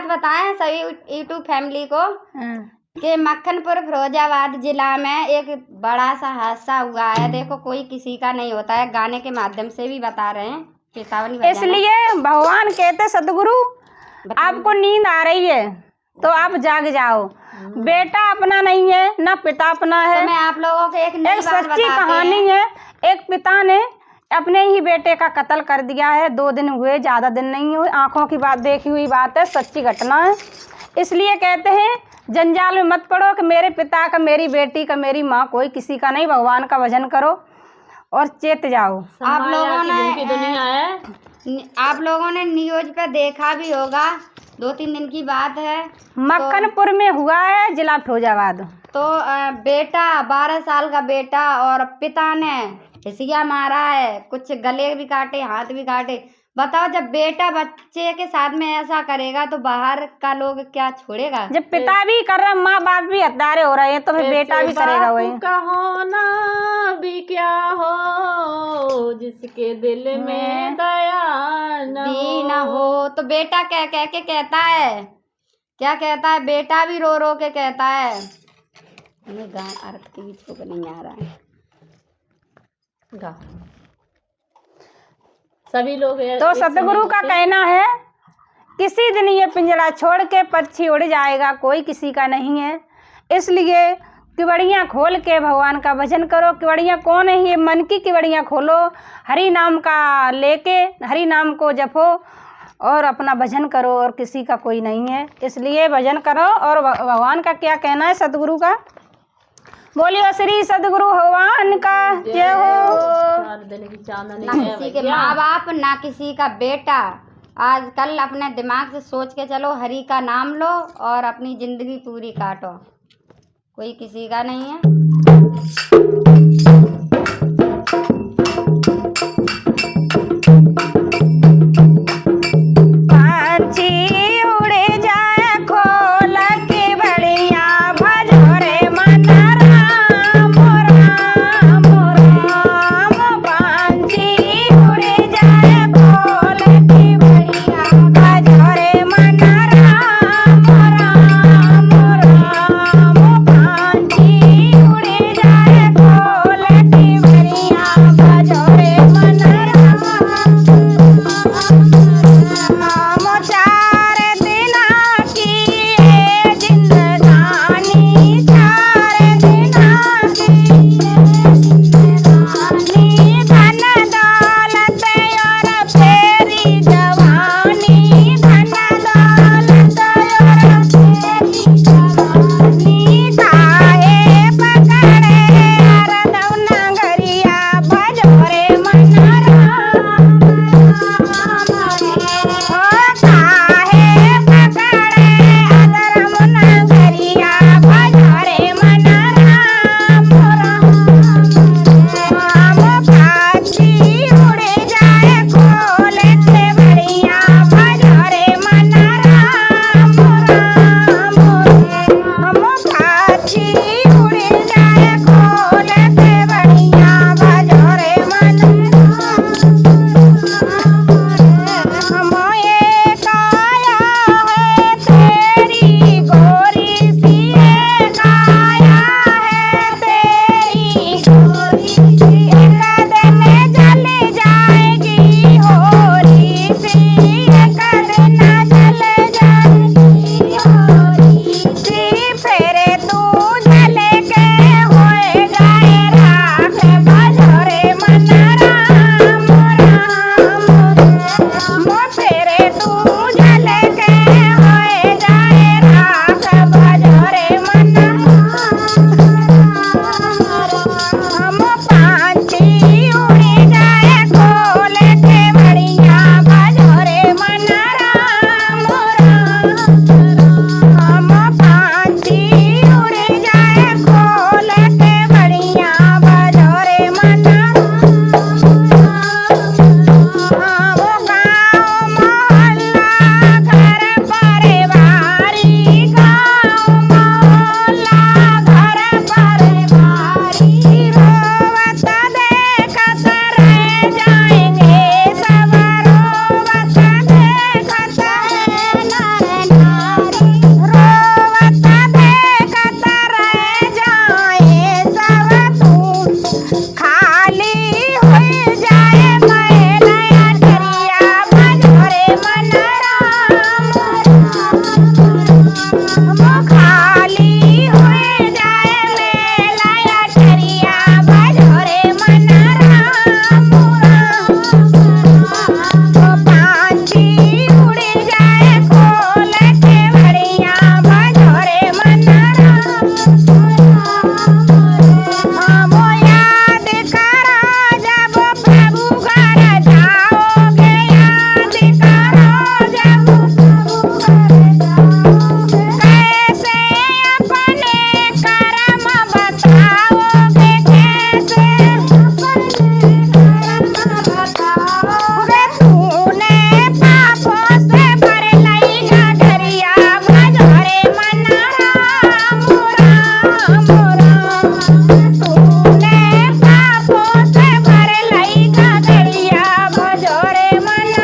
बताएं सभी YouTube family को कि मक्खनपुर फिरोजाबाद जिला में एक बड़ा सा हादसा हुआ है। देखो कोई किसी का नहीं होता है, गाने के माध्यम से भी बता रहे हैं। इसलिए भगवान कहते सदगुरु आपको नींद आ रही है तो आप जाग जाओ। बेटा अपना नहीं है ना पिता अपना है। तो मैं आप लोगों को एक सच्ची कहानी है। एक पिता ने अपने ही बेटे का कत्ल कर दिया है। 2 दिन हुए, ज्यादा दिन नहीं हुए। आंखों की बात, देखी हुई बात है, सच्ची घटना है। इसलिए कहते हैं जंजाल में मत पड़ो कि मेरे पिता का, मेरी बेटी का, मेरी माँ, कोई किसी का नहीं। भगवान का भजन करो और चेत जाओ। आप लोगों ने न्यूज पे देखा भी होगा, 2-3 दिन की बात है, मक्खनपुर में हुआ है, जिला फिरोजाबाद। तो बेटा 12 साल का बेटा और पिता ने हिसिया मारा है, कुछ गले भी काटे, हाथ भी काटे। बताओ जब बेटा बच्चे के साथ में ऐसा करेगा तो बाहर का लोग क्या छोड़ेगा। जब पिता भी कर रहा, माँ बाप भी हत्यारे हो रहे हैं, तो फिर बेटा भी करेगा। वही का होना भी क्या हो जिसके दिल में दया न हो। तो बेटा कह के कहता है, क्या कहता है, बेटा भी रो रो के कहता है। हमें गाँव अर्थ के बीच को नहीं आ रहा है। सभी लोग तो सतगुरु का कहना है किसी दिन ये पिंजरा छोड़ के पक्षी उड़ जाएगा, कोई किसी का नहीं है। इसलिए किवड़ियाँ खोल के भगवान का भजन करो। किवड़ियाँ कौन है? ये मन की किवड़ियाँ खोलो, हरि नाम का लेके हरि नाम को जपो और अपना भजन करो, और किसी का कोई नहीं है। इसलिए भजन करो। और भगवान का क्या कहना है सतगुरु का? बोलियो श्री सदगुरु भगवान का जय हो। ना किसी के माँ बाप, ना किसी का बेटा। आजकल अपने दिमाग से सोच के चलो, हरि का नाम लो और अपनी जिंदगी पूरी काटो। कोई किसी का नहीं है। वो खाली हुए जाए मेला अटरिया बजोरे मन राम वो पांची उड़ जाए खोल के बड़िया बजोरे मन वो याद करो जब प्रभु घर जाओगे याद करो जब कैसे अपने कर्म बताओगे कैसे वे तूने पापों से भर लई गठरिया बजोरे मन राम तूने पापों से भर लई गठरिया बजोरे मन